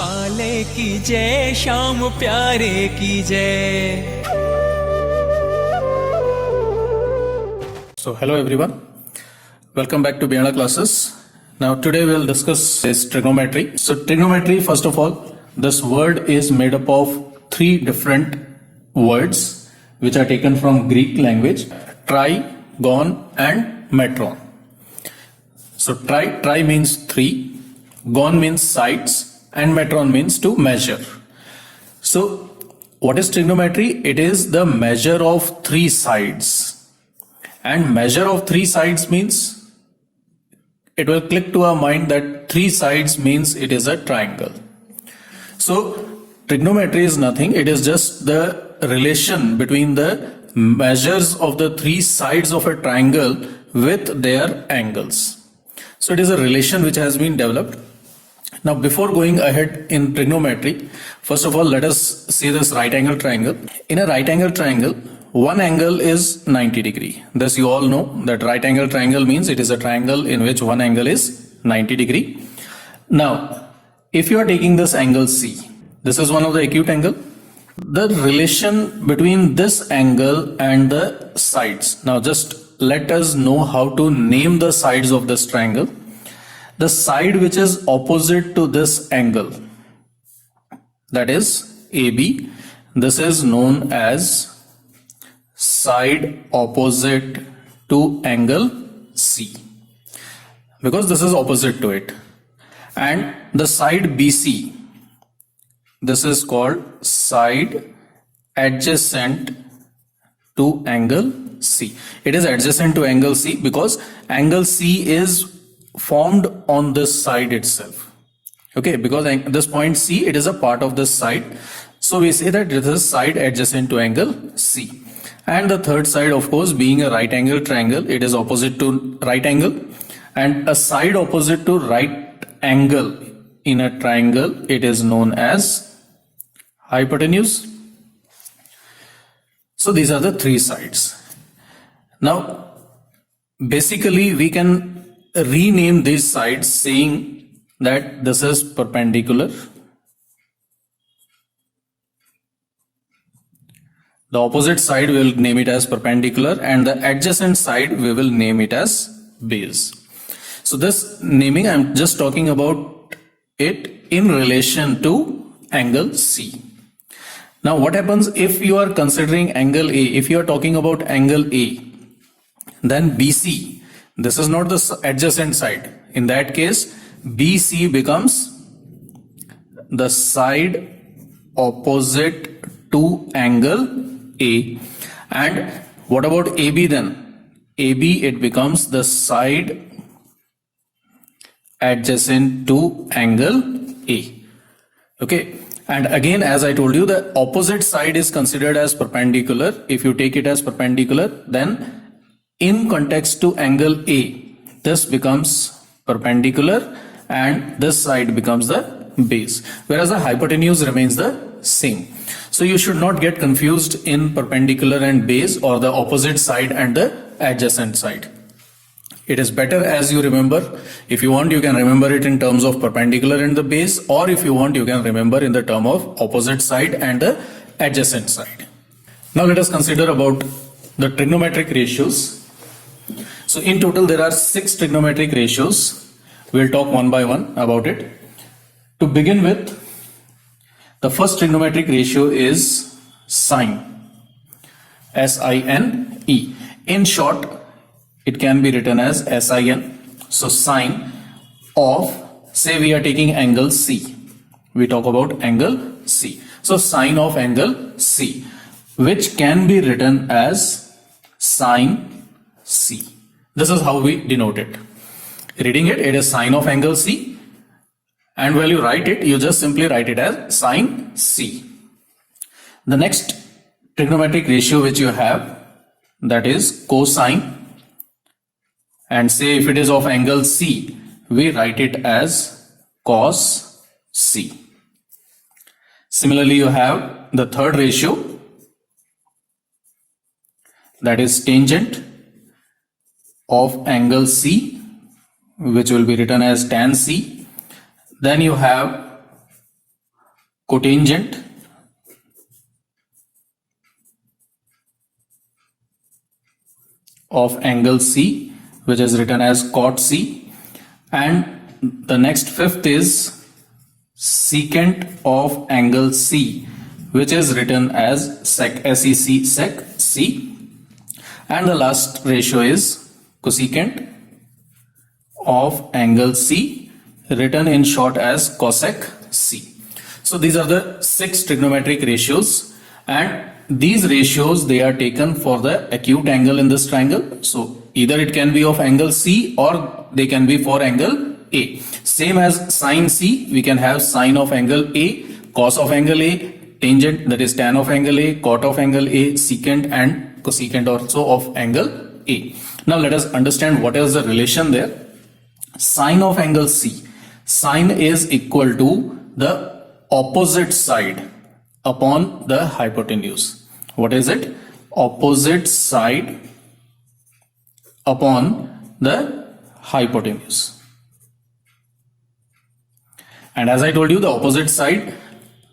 वाले की जय, श्याम प्यारे की जय। So hello everyone, welcome back to Beyond Classes. Now today we'll discuss is trigonometry. So trigonometry, first of all, this word is made up of three different words which are taken from Greek language: tri, gon and metron. So tri means three, gon means sides and metron means to measure. So what is trigonometry? It is the measure of three sides. And measure of three sides means it will click to our mind that three sides means it is a triangle. So trigonometry is nothing, it is just the relation between the measures of the three sides of a triangle with their angles. So it is a relation which has been developed. Now before going ahead in trigonometry, first of all let us see this right angle triangle. In a right angle triangle, one angle is 90 degree. Thus you all know that right angle triangle means it is a triangle in which one angle is 90 degree. Now, if you are taking this angle C, this is one of the acute angle. The relation between this angle and the sides. Now just let us know how to name the sides of this triangle. The side which is opposite to this angle, that is AB, this is known as side opposite to angle C, because this is opposite to it. And the side BC, this is called side adjacent to angle C. It is adjacent to angle C because angle C is formed on this side itself. Okay, because this point C, it is a part of this side. So we say that this is side adjacent to angle C. And the third side, of course, being a right angle triangle, it is opposite to right angle. And a side opposite to right angle in a triangle, it is known as hypotenuse. So these are the three sides. Now, basically, we can rename these sides saying that this is perpendicular. The opposite side we will name it as perpendicular and the adjacent side we will name it as base. So this naming, I am just talking about it in relation to angle C. Now what happens if you are considering angle A? If you are talking about angle A, then BC, this is not the adjacent side. In that case, BC becomes the side opposite to angle A. And what about AB then? AB, it becomes the side adjacent to angle A. Okay. And again, as I told you, the opposite side is considered as perpendicular. If you take it as perpendicular, then in context to angle A, this becomes perpendicular and this side becomes the base, whereas the hypotenuse remains the same. So you should not get confused in perpendicular and base or the opposite side and the adjacent side. It is better as you remember. If you want, you can remember it in terms of perpendicular and the base, or if you want, you can remember in the term of opposite side and the adjacent side. Now let us consider about the trigonometric ratios. So in total there are 6 trigonometric ratios. We'll talk one by one about it. To begin with, the first trigonometric ratio is sine, S-I-N-E. In short, it can be written as SIN. So sine of, say we are taking angle C. We talk about angle C. So sine of angle C, which can be written as sine C. This is how we denote it. Reading it, it is sine of angle C. And when you write it, you just simply write it as sine C. The next trigonometric ratio which you have, that is cosine. And say if it is of angle C, we write it as cos C. Similarly, you have the third ratio, that is tangent of angle C, which will be written as tan C. Then you have cotangent of angle C, which is written as cot C, and the next fifth is secant of angle C, which is written as sec, SEC, sec C, and the last ratio is cosecant of angle C, written in short as cosec C. So these are the 6 trigonometric ratios, and these ratios, they are taken for the acute angle in this triangle. So either it can be of angle C or they can be for angle A. Same as sine C, we can have sine of angle A, cos of angle A, tangent, that is tan of angle A, cot of angle A, secant and cosecant also of angle A. Now let us understand what is the relation there. Sine of angle C, sine is equal to the opposite side upon the hypotenuse. What is it? Opposite side upon the hypotenuse. And as I told you, the opposite side,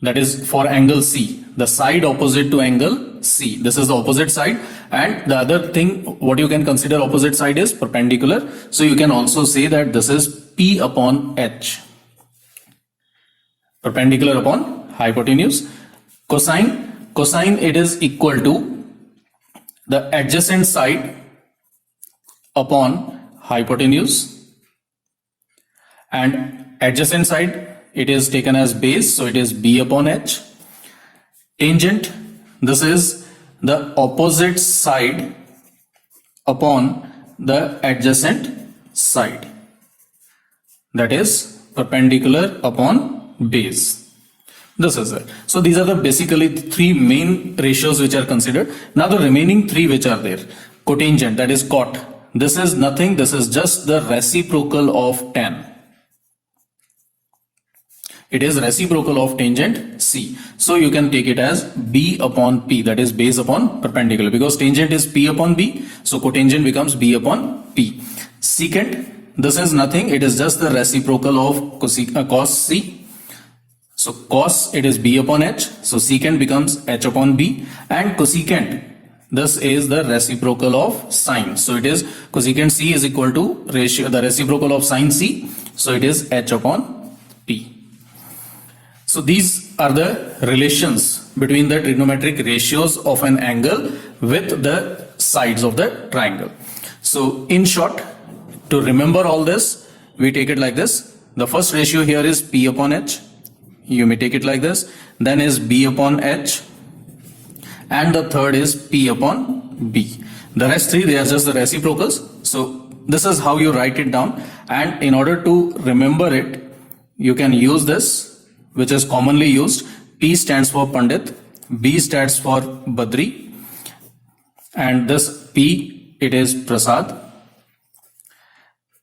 that is for angle C, the side opposite to angle C, this is the opposite side. And the other thing what you can consider opposite side is perpendicular, so you can also say that this is P upon H, perpendicular upon hypotenuse. Cosine, it is equal to the adjacent side upon hypotenuse, and adjacent side, it is taken as base, so it is B upon H. Tangent, this is the opposite side upon the adjacent side, that is perpendicular upon base. This is it. So these are the basically 3 main ratios which are considered. Now the remaining 3 which are there, cotangent, that is cot, this is nothing, this is just the reciprocal of tan. It is reciprocal of tangent C. So you can take it as B upon P, that is base upon perpendicular, because tangent is P upon B, so cotangent becomes B upon P. Secant, this is nothing, it is just the reciprocal of cos C. So cos, it is B upon H, so secant becomes H upon B, and cosecant, this is the reciprocal of sine. So it is cosecant C is equal to ratio, the reciprocal of sine C, so it is H upon P. So these are the relations between the trigonometric ratios of an angle with the sides of the triangle. So in short, to remember all this, we take it like this. The first ratio here is P upon H. You may take it like this. Then is B upon H. And the third is P upon B. The rest 3, they are just the reciprocals. So this is how you write it down. And in order to remember it, you can use this, which is commonly used. P stands for Pandit, B stands for Badri, and this P, it is Prasad.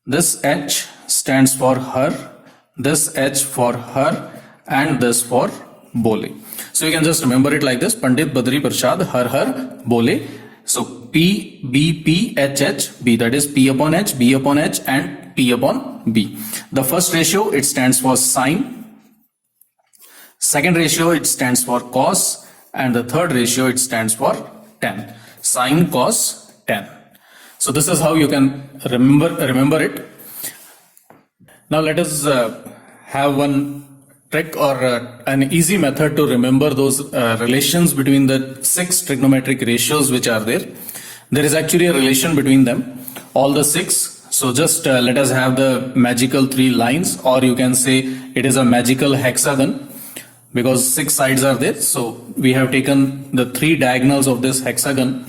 This H stands for her, this H for her, and this for Bole. So you can just remember it like this: Pandit, Badri, Prasad, her, Bole. So P, B, P, H, H, B, that is P upon H, B upon H, and P upon B. The first ratio, it stands for sine. Second ratio, it stands for cos, and the third ratio, it stands for tan. Sine, cos, tan. So this is how you can remember it. Now let us have one trick or an easy method to remember those relations between the 6 trigonometric ratios which are there. There is actually a relation between them, all the 6. So just let us have the magical 3 lines, or you can say it is a magical hexagon, because 6 sides are there. So we have taken the 3 diagonals of this hexagon,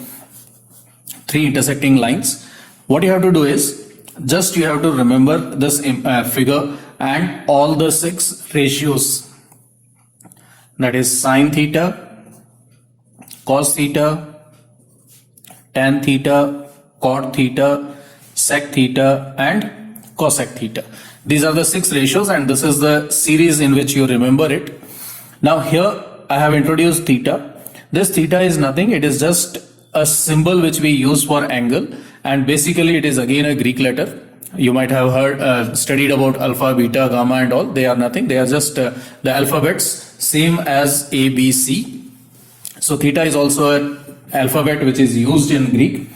3 intersecting lines. What you have to do is, just you have to remember this figure and all the 6 ratios, that is sine theta, cos theta, tan theta, cot theta, sec theta, and cosec theta. These are the 6 ratios, and this is the series in which you remember it. Now here I have introduced theta. This theta is nothing, it is just a symbol which we use for angle, and basically it is again a Greek letter. You might have heard, studied about alpha, beta, gamma and all. They are nothing. They are just the alphabets, same as A, B, C. So theta is also an alphabet which is used in Greek.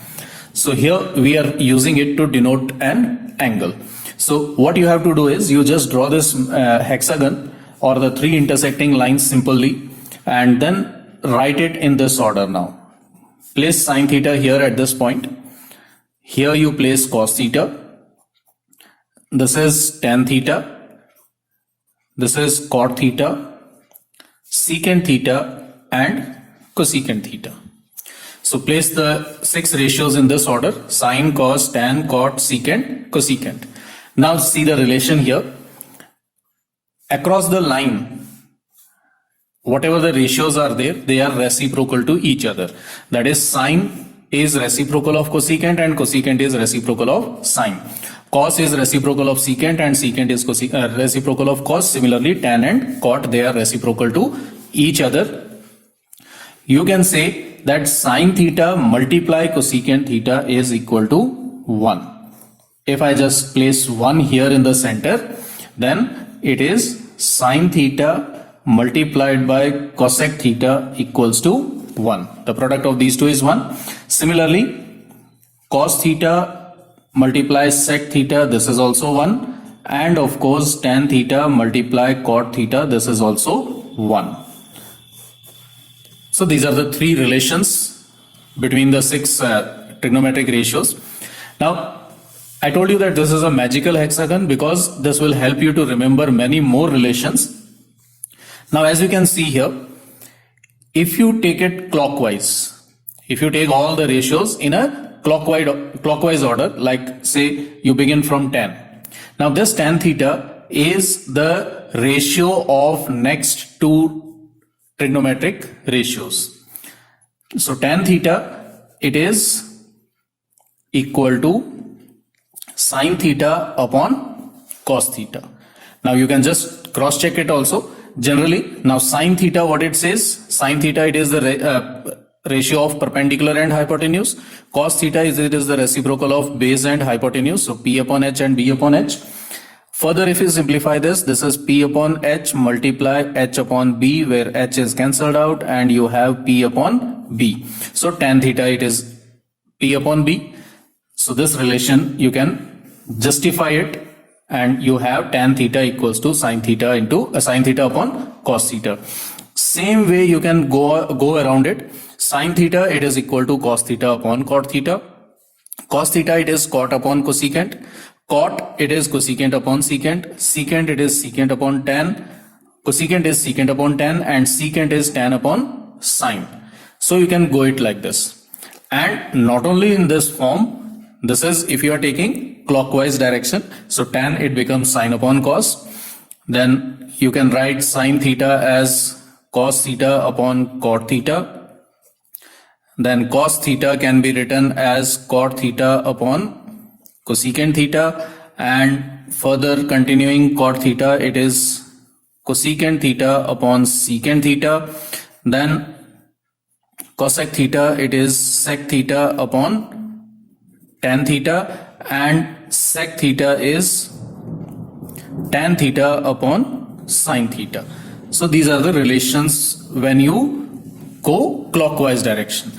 So here we are using it to denote an angle. So what you have to do is you just draw this hexagon or the three intersecting lines simply and then write it in this order now. Place sine theta here at this point. Here you place cos theta. This is tan theta. This is cot theta, secant theta and cosecant theta. So place the 6 ratios in this order: sine, cos, tan, cot, secant, cosecant. Now see the relation here. Across the line, whatever the ratios are there, they are reciprocal to each other. That is, sine is reciprocal of cosecant and cosecant is reciprocal of sine. Cos is reciprocal of secant and secant is reciprocal of cos. Similarly, tan and cot, they are reciprocal to each other. You can say that sine theta multiply cosecant theta is equal to 1. If I just place 1 here in the center, then it is sine theta multiplied by cosec theta equals to 1. The product of these two is 1. Similarly, cos theta multiplies sec theta, this is also 1. And of course, tan theta multiply cot theta, this is also 1. So these are the 3 relations between the 6 trigonometric ratios. Now, I told you that this is a magical hexagon because this will help you to remember many more relations. Now, as you can see here, if you take it clockwise, if you take all the ratios in a clockwise order, like say you begin from tan. Now this tan theta is the ratio of next 2 trigonometric ratios. So tan theta, it is equal to sine theta upon cos theta. Now you can just cross check it also. Generally, now sine theta, what it says, sine theta, it is the ratio of perpendicular and hypotenuse. Cos theta is the reciprocal of base and hypotenuse. So P upon H and B upon H. Further, if you simplify this, this is P upon H multiply H upon B, where H is cancelled out and you have P upon B. So tan theta, it is P upon B. So this relation, you can justify it and you have tan theta equals to sine theta into sine theta upon cos theta. Same way you can go around it. Sine theta, it is equal to cos theta upon cot theta. Cos theta, it is cot upon cosecant. Cot, it is cosecant upon secant. Secant, it is secant upon tan. Cosecant is secant upon tan and secant is tan upon sine. So you can go it like this. And not only in this form, this is if you are taking clockwise direction. So tan, it becomes sine upon cos. Then you can write sine theta as cos theta upon cot theta. Then cos theta can be written as cot theta upon cosecant theta, and further continuing cot theta, it is cosecant theta upon secant theta. Then cosec theta, it is sec theta upon tan theta, and sec theta is tan theta upon sine theta. So these are the relations when you go clockwise direction.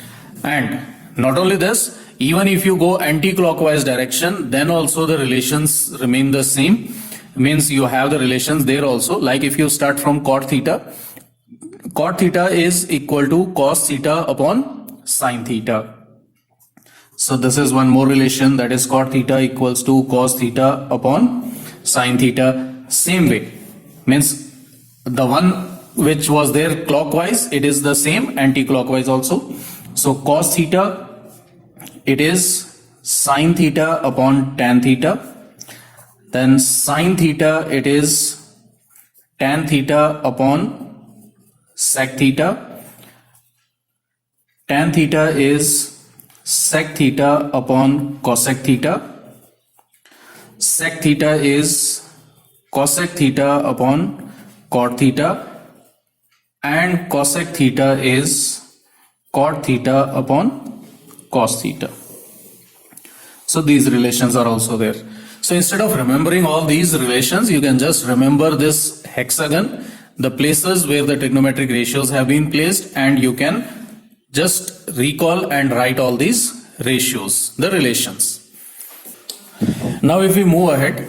And not only this, even if you go anti-clockwise direction, then also the relations remain the same. Means you have the relations there also. Like if you start from cot theta is equal to cos theta upon sine theta. So this is one more relation, that is cot theta equals to cos theta upon sine theta. Same way, means the one which was there clockwise, it is the same anti-clockwise also. So cos theta, it is sine theta upon tan theta. Then sine theta, it is tan theta upon sec theta. Tan theta is sec theta upon cosec theta. Sec theta is cosec theta upon cot theta. And cosec theta is cot theta upon cos theta. So these relations are also there. So instead of remembering all these relations, you can just remember this hexagon, the places where the trigonometric ratios have been placed, and you can just recall and write all these ratios, the relations. Now if we move ahead,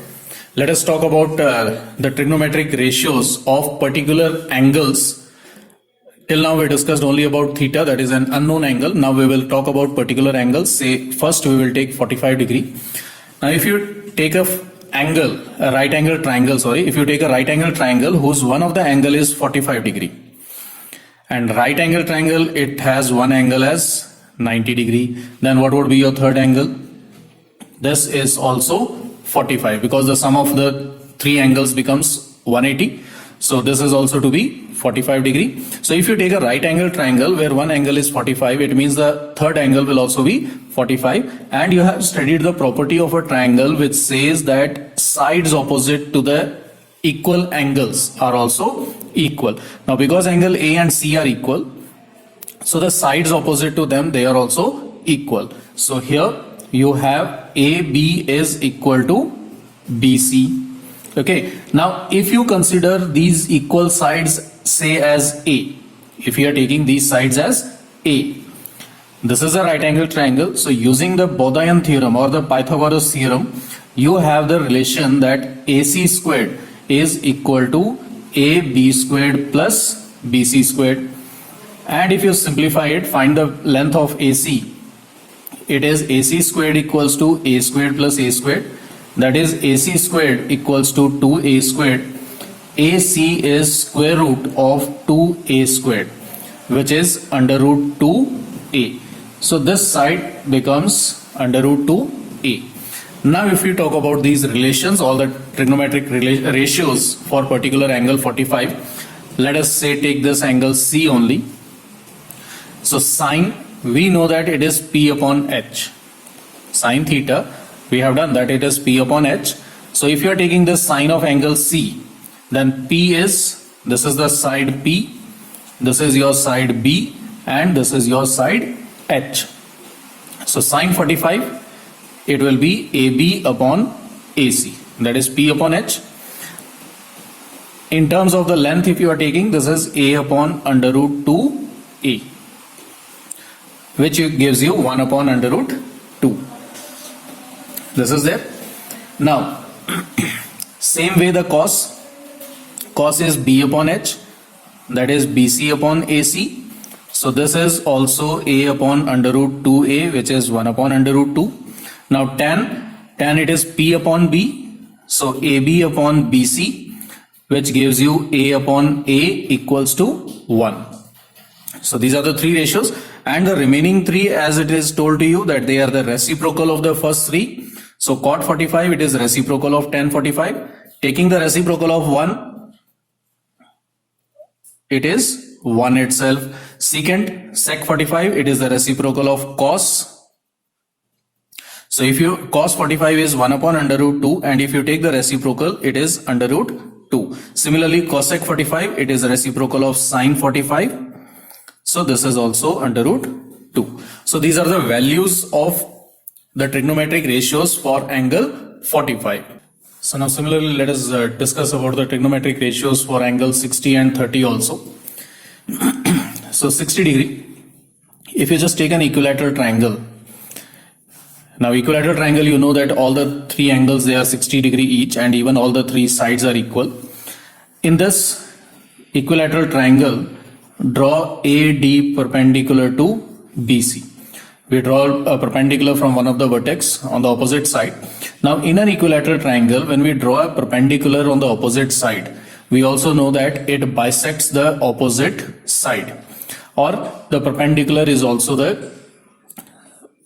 let us talk about the trigonometric ratios of particular angles. Till now we discussed only about theta, that is an unknown angle. Now we will talk about particular angles. Say first we will take 45 degree. Now if you take a right angle triangle, if you take a right angle triangle whose one of the angle is 45 degree, and right angle triangle, it has one angle as 90 degree, then what would be your third angle? This is also 45, because the sum of the three angles becomes 180. So this is also to be 45 degree. So if you take a right angle triangle where one angle is 45, it means the third angle will also be 45. And you have studied the property of a triangle which says that sides opposite to the equal angles are also equal. Now because angle A and C are equal, so the sides opposite to them, they are also equal. So here you have AB is equal to BC. Okay, now if you consider these equal sides, say as A, if you are taking these sides as A, this is a right angle triangle. So using the Bodleian theorem or the Pythagoras theorem, you have the relation that AC squared is equal to AB squared plus BC squared. And if you simplify it, find the length of AC. It is AC squared equals to A squared plus A squared. That is AC squared equals to 2A squared. AC is square root of 2A squared, which is under root 2A. So this side becomes under root 2A. Now if we talk about these relations, all the trigonometric ratios for particular angle 45, let us say take this angle C only. So sine, we know that it is P upon H. Sine theta, we have done that, it is P upon H. So if you are taking the sine of angle C, then P is, this is the side P, this is your side B, and this is your side H. So sine 45, it will be AB upon AC, that is P upon H. In terms of the length, if you are taking, this is A upon under root 2A, which gives you 1 upon under root 2. This is there. Now, same way the cos is B upon H, that is BC upon AC. So this is also A upon under root 2A, which is 1 upon under root 2. Now tan it is P upon B, so AB upon BC, which gives you A upon A equals to 1. So these are the three ratios, and the remaining three, as it is told to you that they are the reciprocal of the first three. So cot 45, it is reciprocal of tan 45. Taking the reciprocal of 1, it is 1 itself. Secant, sec 45, it is the reciprocal of cos. So if you, cos 45 is 1 upon under root 2, and if you take the reciprocal, it is under root 2. Similarly, cosec 45, it is the reciprocal of sine 45. So this is also under root 2. So these are the values of the trigonometric ratios for angle 45. So now similarly, let us discuss about the trigonometric ratios for angle 60 and 30 also. So 60 degree, if you just take an equilateral triangle. Now equilateral triangle, you know that all the three angles, they are 60 degree each, and even all the three sides are equal. In this equilateral triangle, draw AD perpendicular to BC. We draw a perpendicular from one of the vertex on the opposite side. Now in an equilateral triangle, when we draw a perpendicular on the opposite side, we also know that it bisects the opposite side, or the perpendicular is also the,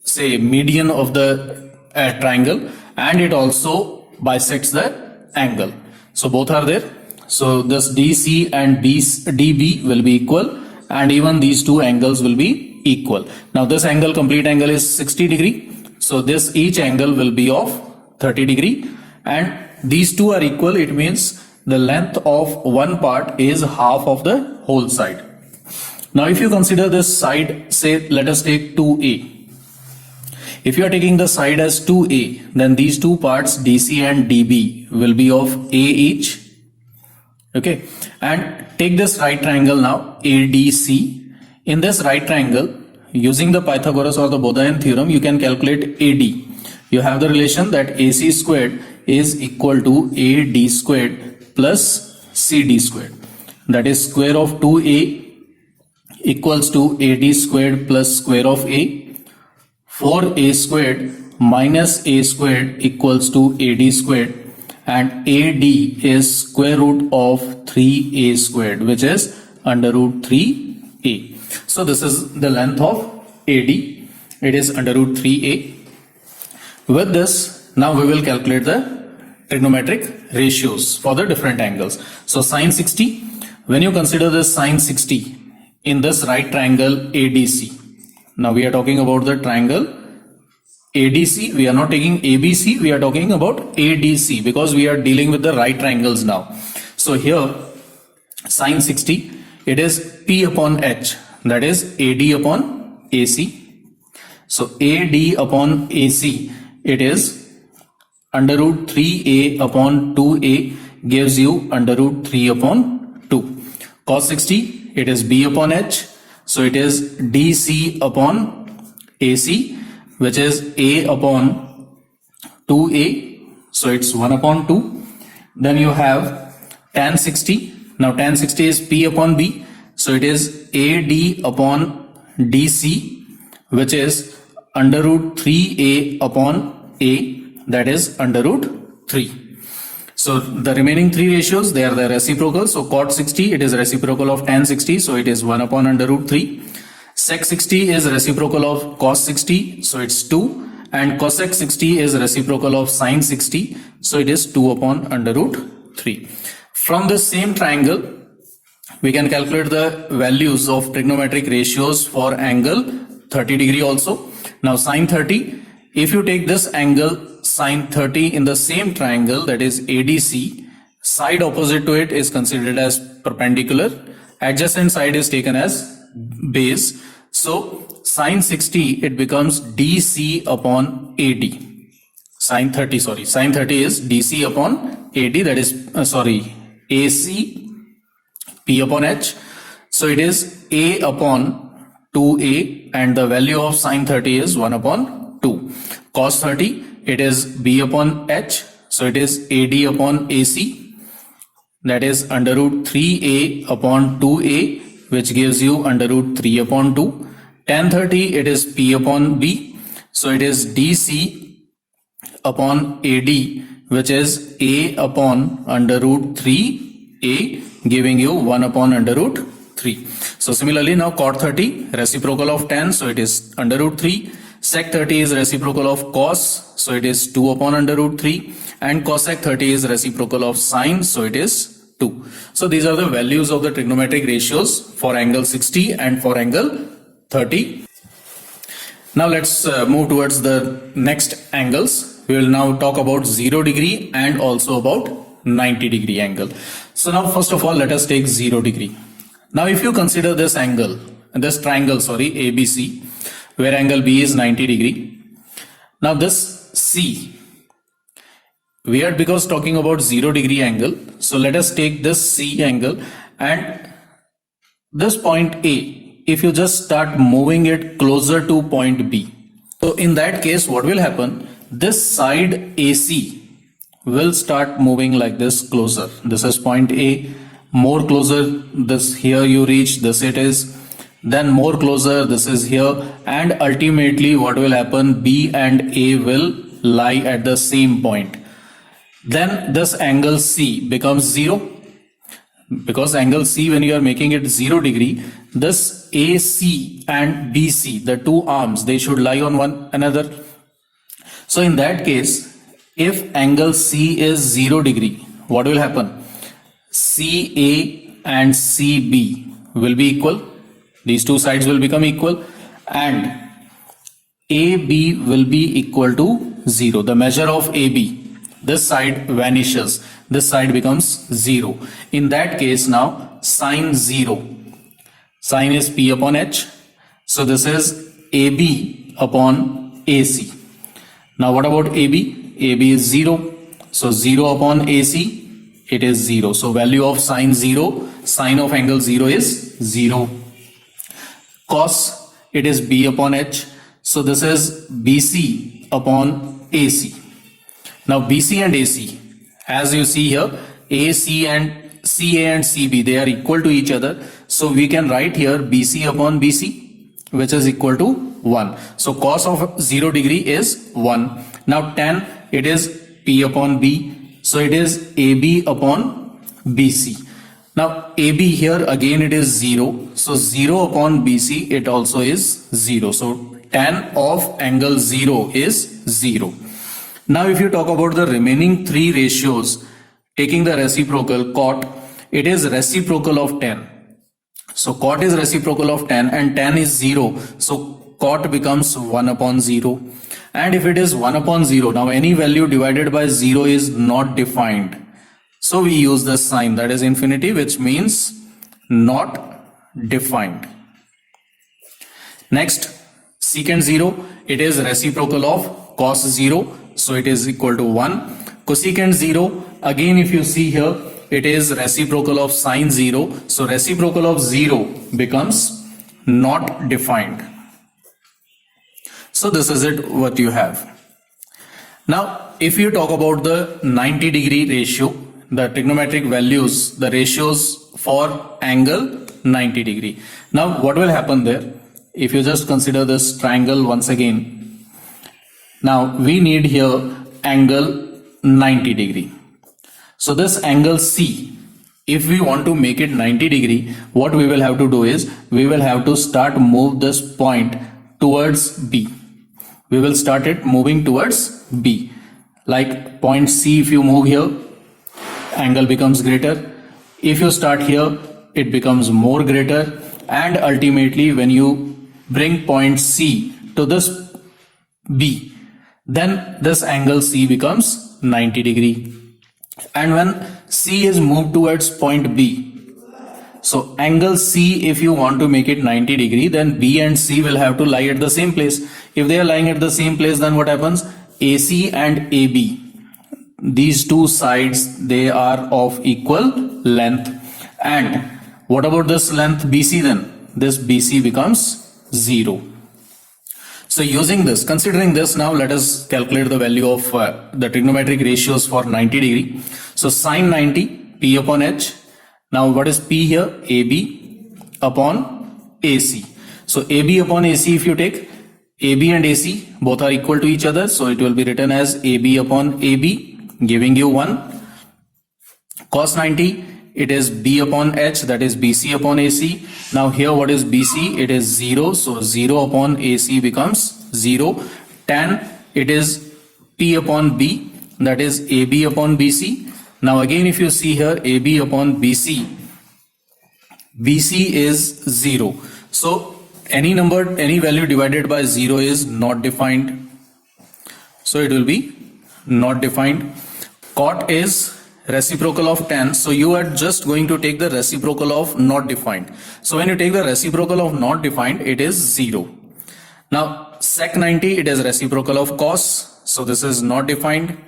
say, median of the triangle, and it also bisects the angle. So both are there. So this DC and DB will be equal, and even these two angles will be equal. Now this angle, complete angle, is 60 degree. So this each angle will be of 30 degree, and these two are equal. It means the length of one part is half of the whole side. Now if you consider this side, say let us take 2A. If you are taking the side as 2A, then these two parts DC and DB will be of A each. Okay, and take this right triangle now, ADC. In this right triangle, using the Pythagoras or the Bodhayan theorem, you can calculate AD. You have the relation that AC squared is equal to AD squared plus CD squared. That is square of 2A equals to AD squared plus square of A. 4A squared minus A squared equals to AD squared, and AD is square root of 3A squared, which is under root 3A. So this is the length of AD. It is under root 3A. With this, now we will calculate the trigonometric ratios for the different angles. So sine 60, when you consider this sine 60 in this right triangle ADC, now we are talking about the triangle ADC, we are not taking ABC, we are talking about ADC because we are dealing with the right triangles now. So here sine 60, it is P upon H, that is AD upon AC. So AD upon AC, it is under root 3A upon 2A gives you under root 3 upon 2. Cos 60, it is B upon H, so it is DC upon AC, which is A upon 2A, so it's 1 upon 2. Then you have tan 60. Now tan 60 is P upon B, so it is AD upon DC, which is under root 3A upon A, that is under root 3. So the remaining three ratios, they are the reciprocal. So cot 60, it is reciprocal of tan 60, so it is 1 upon under root 3. Sec 60 is reciprocal of cos 60, so it's 2. And cosec 60 is reciprocal of sine 60, so it is 2 upon under root 3. From the same triangle, we can calculate the values of trigonometric ratios for angle 30 degree also. Now sine 30, if you take this angle sine 30 in the same triangle, that is ADC, side opposite to it is considered as perpendicular, adjacent side is taken as base. So sine 60, it becomes DC upon AD. Sine 30 is DC upon AD, that is AC P upon H. So it is A upon 2A, and the value of sine 30 is 1 upon 2. Cos 30, it is B upon H, so it is AD upon AC, that is under root 3A upon 2A, which gives you under root 3 upon 2. Tan 30, it is P upon B, so it is DC upon AD, which is A upon under root 3A, giving you 1 upon under root 3. So similarly now cot 30, reciprocal of tan, so it is under root 3. Sec 30 is reciprocal of cos, so it is 2 upon under root 3. And cosec 30 is reciprocal of sine, so it is 2. So these are the values of the trigonometric ratios for angle 60 and for angle 30. Now let's move towards the next angles. We will now talk about 0 degree and also about 90 degree angle. So now first of all, let us take 0 degree. Now if you consider this angle, this triangle, ABC, where angle B is 90 degree. Now this C, we are because talking about 0 degree angle. So let us take this C angle and this point A, if you just start moving it closer to point B. So in that case, what will happen? This side AC will start moving like this closer. This is point A, more closer, this here you reach, this it is. Then more closer, this is here, and ultimately what will happen, B and A will lie at the same point. Then this angle C becomes 0, because angle C, when you are making it 0 degree, this AC and BC, the two arms, they should lie on one another. So in that case, if angle C is 0 degree, what will happen? CA and CB will be equal. These two sides will become equal, and AB will be equal to 0. The measure of AB, this side vanishes, this side becomes 0. In that case now, sine 0, sine is P upon H, so this is AB upon AC. Now what about AB? AB is 0. So 0 upon AC, it is 0. So value of sine 0, sine of angle 0 is 0. Cos, it is B upon H. So this is BC upon AC. Now BC and AC, as you see here, AC and CA and CB, they are equal to each other. So we can write here BC upon BC, which is equal to 1. So cos of 0 degree is 1. Now tan, it is P upon B. So it is AB upon BC. Now AB here again it is 0. So 0 upon BC, it also is 0. So tan of angle 0 is 0. Now if you talk about the remaining three ratios, taking the reciprocal cot, it is reciprocal of tan. So cot is reciprocal of tan and tan is 0. So cot becomes 1 upon 0. And if it is 1 upon 0, now any value divided by 0 is not defined. So we use the sign, that is infinity, which means not defined. Next, secant 0, it is reciprocal of cos 0. So it is equal to 1. Cosecant 0, again if you see here, it is reciprocal of sine 0. So reciprocal of 0 becomes not defined. So this is it what you have. Now if you talk about the 90 degree ratio, the trigonometric values, the ratios for angle 90 degree. Now what will happen there? If you just consider this triangle once again. Now we need here angle 90 degree. So this angle C, if we want to make it 90 degree, what we will have to do is, we will have to start move this point towards B. We will start it moving towards B. Like point C, if you move here, angle becomes greater. If you start here, it becomes more greater. And ultimately when you bring point C to this B, then this angle C becomes 90 degree. And when C is moved towards point B, so angle C, if you want to make it 90 degree, then B and C will have to lie at the same place. If they are lying at the same place, then what happens? AC and AB, these two sides, they are of equal length. And what about this length BC then? This BC becomes 0. So using this, considering this, now let us calculate the value of the trigonometric ratios for 90 degree. So sine 90, P upon H. Now what is P here? AB upon AC. So AB upon AC, if you take AB and AC, both are equal to each other. So it will be written as AB upon AB, giving you 1. Cos 90, it is B upon H, that is BC upon AC. Now here what is BC? It is 0. So 0 upon AC becomes 0. Tan, it is P upon B, that is AB upon BC. Now again if you see here, AB upon BC, BC is 0. So any number, any value divided by 0 is not defined. So it will be not defined. Cot is reciprocal of tan. So you are just going to take the reciprocal of not defined. So when you take the reciprocal of not defined, it is 0. Now sec 90, it is reciprocal of cos. So this is not defined.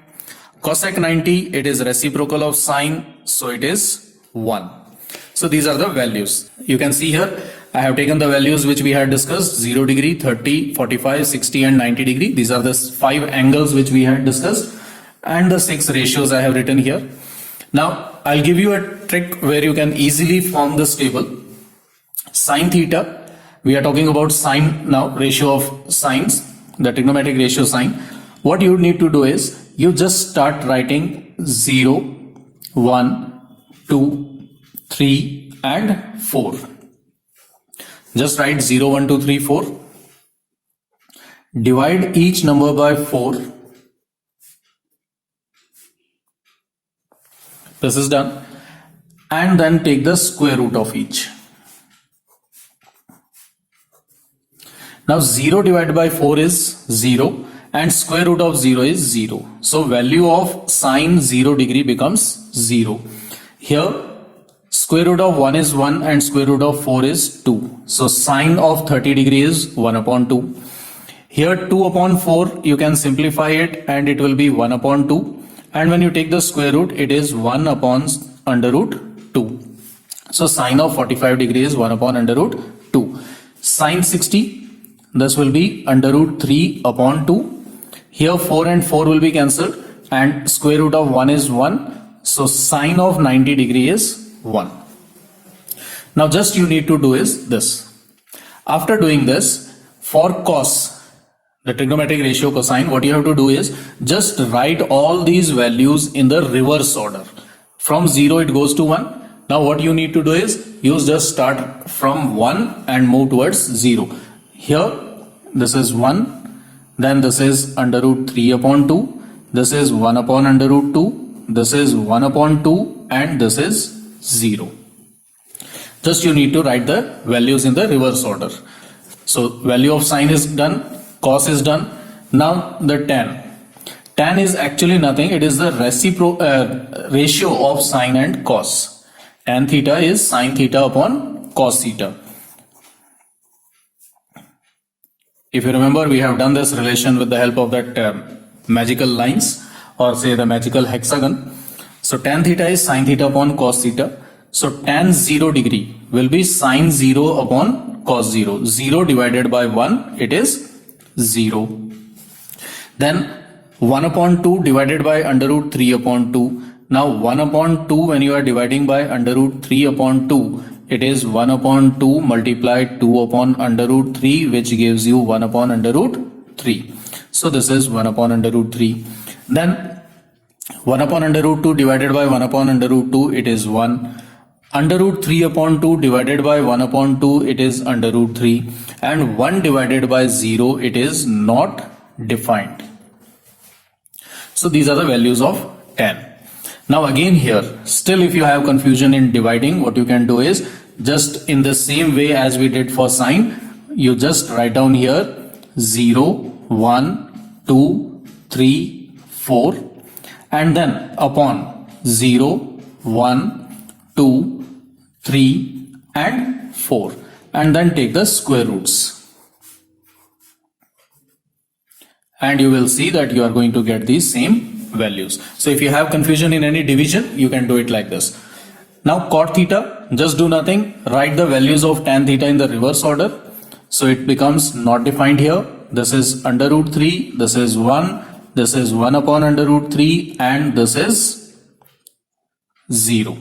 Cosec 90, it is reciprocal of sine. So it is 1. So these are the values. You can see here, I have taken the values which we had discussed: 0 degree, 30, 45, 60 and 90 degree. These are the 5 angles which we had discussed, and the 6 ratios I have written here. Now I'll give you a trick where you can easily form this table. Sine theta, we are talking about sine now, ratio of sines, the trigonometric ratio sine. What you need to do is, you just start writing 0, 1, 2, 3 and 4. Just write 0, 1, 2, 3, 4. Divide each number by 4. This is done. And then take the square root of each. Now 0 divided by 4 is 0 and square root of 0 is 0. So value of sine 0 degree becomes 0. Here square root of 1 is 1 and square root of 4 is 2. So sine of 30 degree is 1 upon 2. Here 2 upon 4, you can simplify it and it will be 1 upon 2. And when you take the square root, it is 1 upon under root 2. So sine of 45 degree is 1 upon under root 2. Sine 60, this will be under root 3 upon 2. Here 4 and 4 will be cancelled and square root of 1 is 1. So sine of 90 degree is 1. Now just you need to do is this. After doing this, for cos, the trigonometric ratio cosine, what you have to do is just write all these values in the reverse order. From 0 it goes to 1. Now what you need to do is you just start from 1 and move towards 0. Here this is 1, then this is under root 3 upon 2, this is 1 upon under root 2, this is 1 upon 2 and this is 0. Just you need to write the values in the reverse order. So value of sine is done, cos is done. Now the tan. Tan is actually nothing. It is the ratio of sine and cos. Tan theta is sine theta upon cos theta. If you remember, we have done this relation with the help of that magical lines or say the magical hexagon. So tan theta is sine theta upon cos theta. So tan 0 degree will be sine 0 upon cos 0. 0 divided by 1, it is 0. Then 1 upon 2 divided by under root 3 upon 2. Now 1 upon 2 when you are dividing by under root 3 upon 2, it is 1 upon 2 multiplied 2 upon under root 3, which gives you 1 upon under root 3. So this is 1 upon under root 3. Then 1 upon under root 2 divided by 1 upon under root 2, it is 1. Under root 3 upon 2 divided by 1 upon 2, it is under root 3. And 1 divided by 0, it is not defined. So these are the values of tan. Now again here, still if you have confusion in dividing, what you can do is just in the same way as we did for sine, you just write down here 0, 1, 2, 3, 4 and then upon 0, 1, 2, 3 and 4 and then take the square roots. And you will see that you are going to get these same values. So if you have confusion in any division, you can do it like this. Now cot theta, just do nothing. Write the values of tan theta in the reverse order. So it becomes not defined here. This is under root 3, this is 1, this is 1 upon under root 3 and this is 0.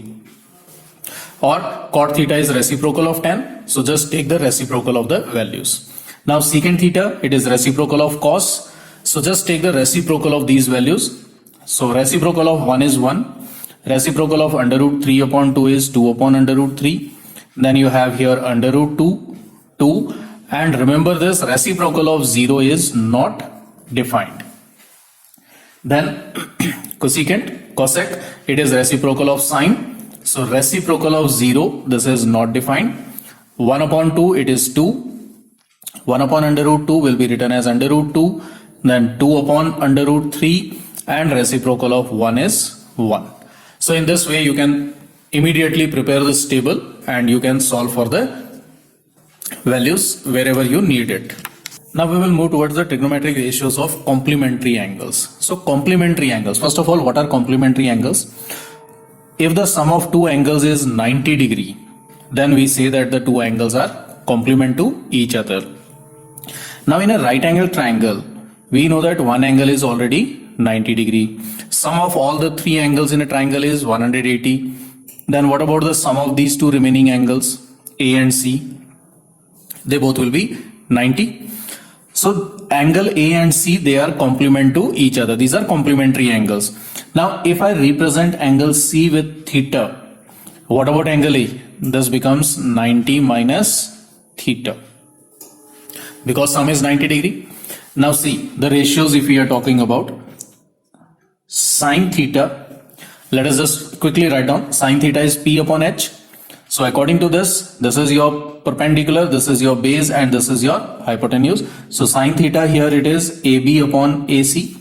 Or cot theta is reciprocal of tan. So just take the reciprocal of the values. Now secant theta, it is reciprocal of cos. So just take the reciprocal of these values. So reciprocal of 1 is 1. Reciprocal of under root 3 upon 2 is 2 upon under root 3. Then you have here under root 2, 2. And remember this reciprocal of 0 is not defined. Then cosecant, cosec, it is reciprocal of sine. So reciprocal of 0, this is not defined. 1 upon 2, it is 2. 1 upon under root 2 will be written as under root 2. Then 2 upon under root 3 and reciprocal of 1 is 1. So in this way you can immediately prepare this table and you can solve for the values wherever you need it. Now we will move towards the trigonometric ratios of complementary angles. So complementary angles, first of all, what are complementary angles? If the sum of two angles is 90 degree, then we say that the two angles are complement to each other. Now in a right angle triangle, we know that one angle is already 90 degree. Sum of all the three angles in a triangle is 180. Then what about the sum of these two remaining angles, A and C? They both will be 90. So angle A and C, they are complement to each other. These are complementary angles. Now if I represent angle C with theta, what about angle A? This becomes 90 minus theta, because sum is 90 degree. Now see the ratios if we are talking about. Sine theta, let us just quickly write down. Sine theta is P upon H. So according to this is your perpendicular, this is your base and this is your hypotenuse. So sine theta here it is AB upon AC.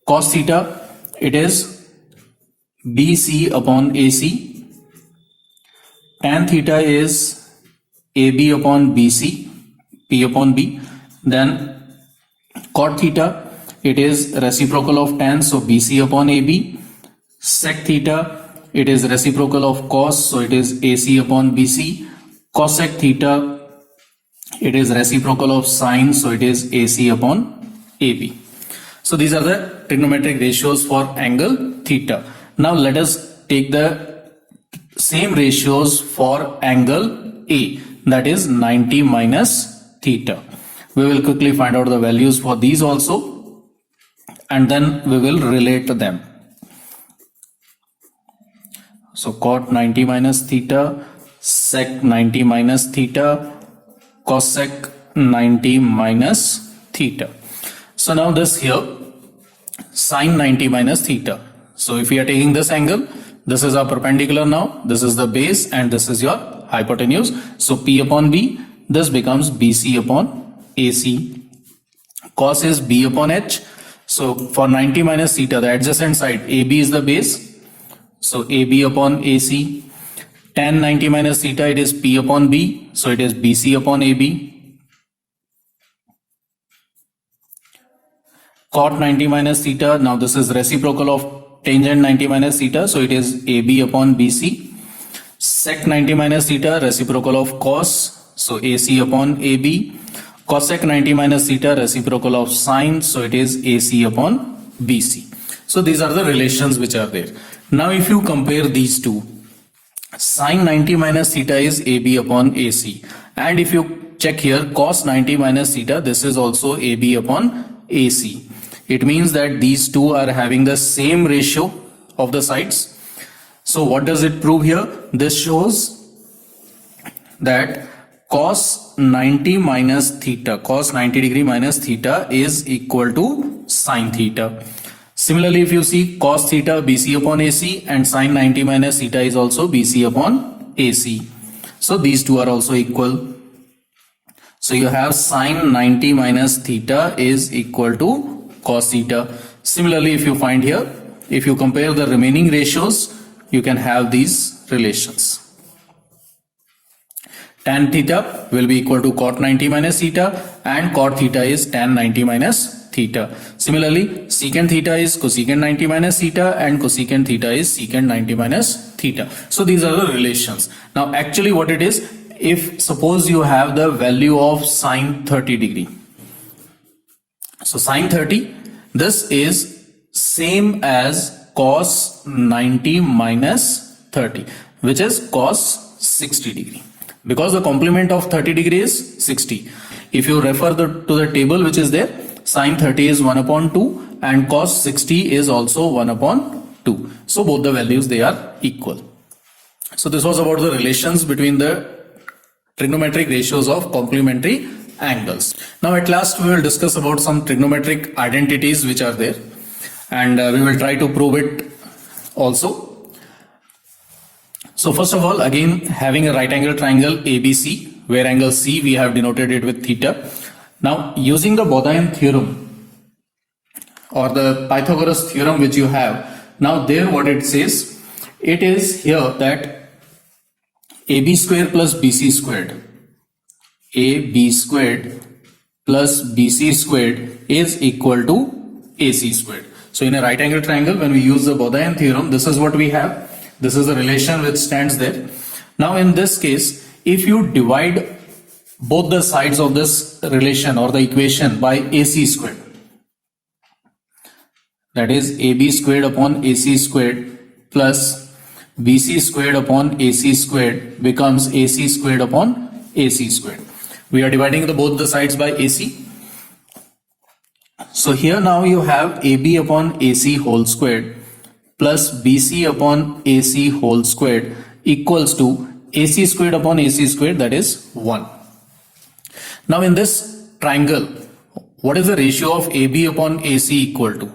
Cos theta it is BC upon AC. Tan theta is AB upon BC, P upon B. Then cot theta, it is reciprocal of tan, so BC upon AB. Sec theta, it is reciprocal of cos, so it is AC upon BC. Cosec theta, it is reciprocal of sine, so it is AC upon AB. So these are the trigonometric ratios for angle theta. Now let us take the same ratios for angle A, that is 90 minus theta. We will quickly find out the values for these also, and then we will relate them. So cot 90 minus theta, sec 90 minus theta, cosec 90 minus theta. So now this here, sine 90 minus theta. So if we are taking this angle, this is our perpendicular now, this is the base, and this is your hypotenuse. So P upon B, this becomes BC upon AC. Cos is B upon H. So for 90 minus theta, the adjacent side, AB is the base. So AB upon AC. Tan 90 minus theta, it is P upon B. So it is BC upon AB. Cot 90 minus theta, now this is reciprocal of tangent 90 minus theta, so it is AB upon BC. Sec 90 minus theta, reciprocal of cos, so AC upon AB. Cosec 90 minus theta, reciprocal of sine, so it is AC upon BC. So these are the relations which are there. Now if you compare these two, sine 90 minus theta is AB upon AC, and if you check here, cos 90 minus theta, this is also AB upon AC. It means that these two are having the same ratio of the sides. So what does it prove here? This shows that cos 90 minus theta, cos 90 degree minus theta is equal to sine theta. Similarly, if you see cos theta BC upon AC, and sine 90 minus theta is also BC upon AC. So these two are also equal. So you have sine 90 minus theta is equal to cos theta. Similarly, if you find here, if you compare the remaining ratios, you can have these relations. Tan theta will be equal to cot 90 minus theta, and cot theta is tan 90 minus theta. Similarly, secant theta is cosecant 90 minus theta, and cosecant theta is secant 90 minus theta. So these are the relations. Now actually what it is, if suppose you have the value of sine 30 degree. So sine 30, this is same as cos 90 minus 30, which is cos 60 degree, because the complement of 30 degree is 60. If you refer to the table which is there, sine 30 is 1 upon 2 and cos 60 is also 1 upon 2. So both the values, they are equal. So this was about the relations between the trigonometric ratios of complementary angles. Now at last we will discuss about some trigonometric identities which are there, and we will try to prove it also. So first of all, again having a right angle triangle ABC, where angle C we have denoted it with theta. Now using the Bodleian theorem or the Pythagoras theorem which you have, now there what it says, it is here that AB square plus BC squared, AB squared plus BC squared is equal to AC squared. So in a right angle triangle, when we use the Bodleian theorem, this is what we have. This is the relation which stands there. Now in this case, if you divide both the sides of this relation or the equation by AC squared, that is AB squared upon AC squared plus BC squared upon AC squared becomes AC squared upon AC squared. We are dividing both the sides by AC. So here now you have AB upon AC whole squared plus BC upon AC whole squared equals to AC squared upon AC squared, that is 1. Now in this triangle, what is the ratio of AB upon AC equal to?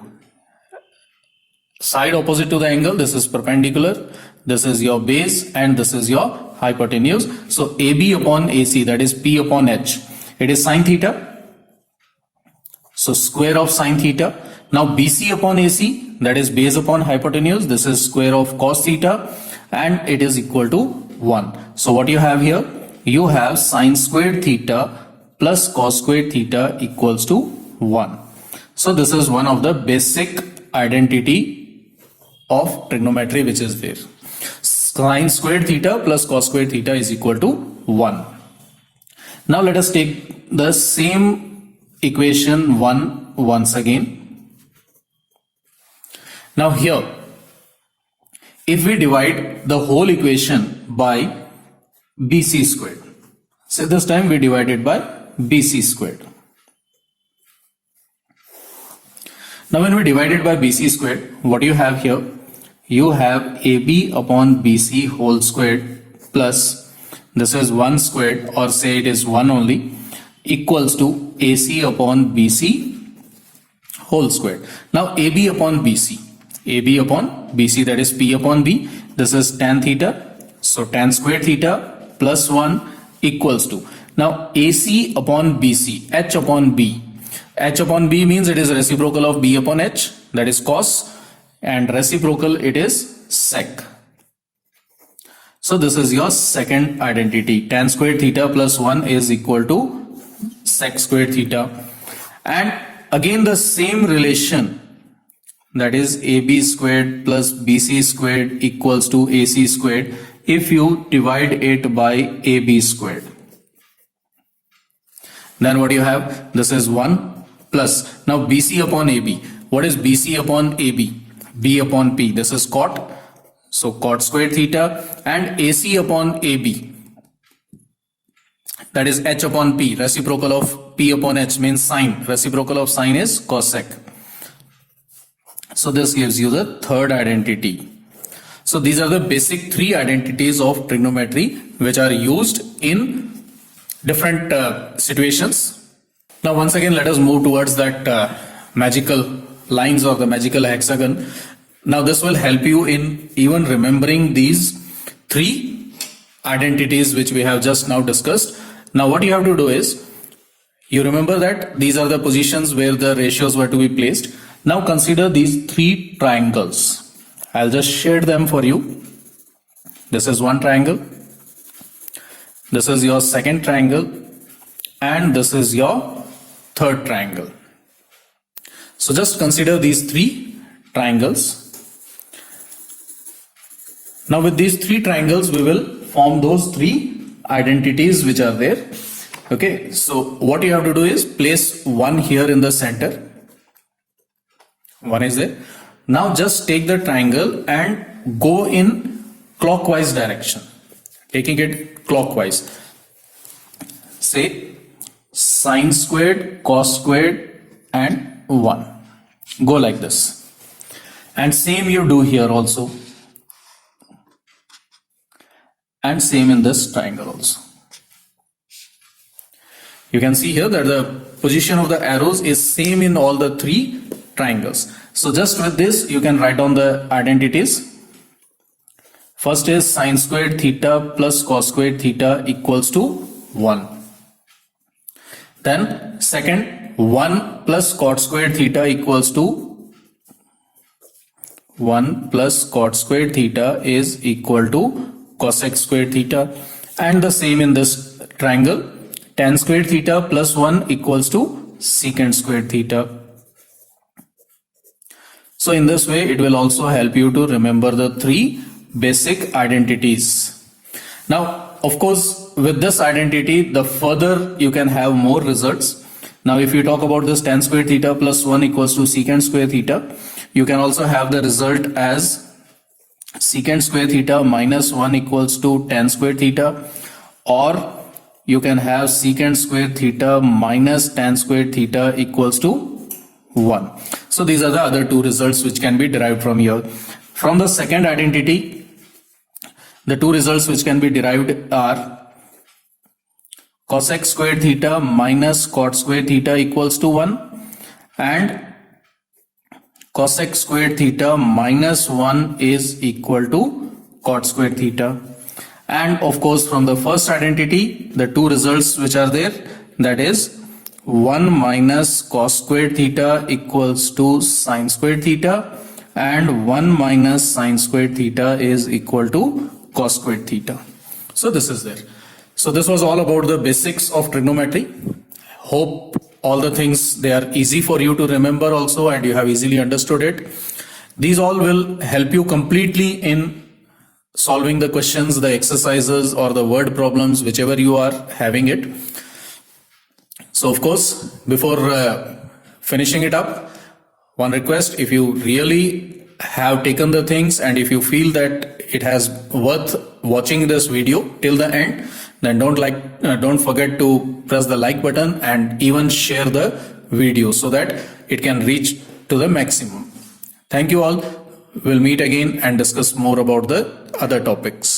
Side opposite to the angle, this is perpendicular, this is your base, and this is your hypotenuse. So AB upon AC, that is P upon H, it is sine theta. So square of sine theta. Now BC upon AC, that is base upon hypotenuse, this is square of cos theta, and it is equal to 1. So what you have here? You have sine squared theta plus cos squared theta equals to 1. So this is one of the basic identity of trigonometry which is there. Sin squared theta plus cos squared theta is equal to 1. Now let us take the same equation 1 once again. Now here, if we divide the whole equation by BC squared, so this time we divide it by BC squared. Now when we divide it by BC squared, what you have here? You have AB upon BC whole squared plus, this is 1 squared, or say it is 1 only, equals to AC upon BC whole squared. Now AB upon BC, that is P upon B, this is tan theta, so tan squared theta plus 1 equals to, now AC upon BC, H upon B. H upon B means it is reciprocal of B upon H, that is cos, and reciprocal it is sec. So this is your second identity. Tan squared theta plus 1 is equal to sec squared theta. And again the same relation, that is AB squared plus BC squared equals to AC squared, if you divide it by AB squared. Then what you have? This is 1 plus, now BC upon AB. What is BC upon AB? B upon P. This is cot, so cot squared theta, and AC upon AB, that is H upon P. Reciprocal of P upon H means sine. Reciprocal of sine is cosec. So this gives you the third identity. So these are the basic three identities of trigonometry which are used in different situations. Now once again let us move towards that magical lines or the magical hexagon. Now this will help you in even remembering these three identities which we have just now discussed. Now what you have to do is, you remember that these are the positions where the ratios were to be placed. Now consider these three triangles. I'll just shade them for you. This is one triangle, this is your second triangle, and this is your third triangle. So just consider these three triangles. Now with these three triangles we will form those three identities which are there. Okay, so what you have to do is place one here in the center. One is there. Now just take the triangle and go in clockwise direction. Taking it clockwise. Say sine squared, cos squared, and 1. Go like this. And same you do here also. And same in this triangle also. You can see here that the position of the arrows is same in all the three triangles. So just with this you can write down the identities. First is sine squared theta plus cos squared theta equals to 1. Then second, 1 plus cot squared theta equals to 1 plus cot squared theta is equal to cosec squared theta, and the same in this triangle, tan squared theta plus 1 equals to secant squared theta. So in this way it will also help you to remember the three basic identities. Now of course with this identity the further you can have more results. Now if you talk about this tan squared theta plus 1 equals to secant squared theta, you can also have the result as secant squared theta minus 1 equals to tan squared theta, or you can have secant squared theta minus tan squared theta equals to 1. So these are the other two results which can be derived from here. From the second identity, the two results which can be derived are cosec squared theta minus cot squared theta equals to 1, and cosec squared theta minus 1 is equal to cot squared theta. And of course from the first identity, the two results which are there, that is 1 minus cos squared theta equals to sin squared theta, and 1 minus sin squared theta is equal to cos squared theta. So this is there. So this was all about the basics of trigonometry. hope all the things, they are easy for you to remember also, and you have easily understood it. These all will help you completely in solving the questions, the exercises, or the word problems, whichever you are having it. So of course, before finishing it up, one request: if you really have taken the things and if you feel that it has worth watching this video till the end, then don't forget to press the like button and even share the video so that it can reach to the maximum. Thank you all. We'll meet again and discuss more about the other topics.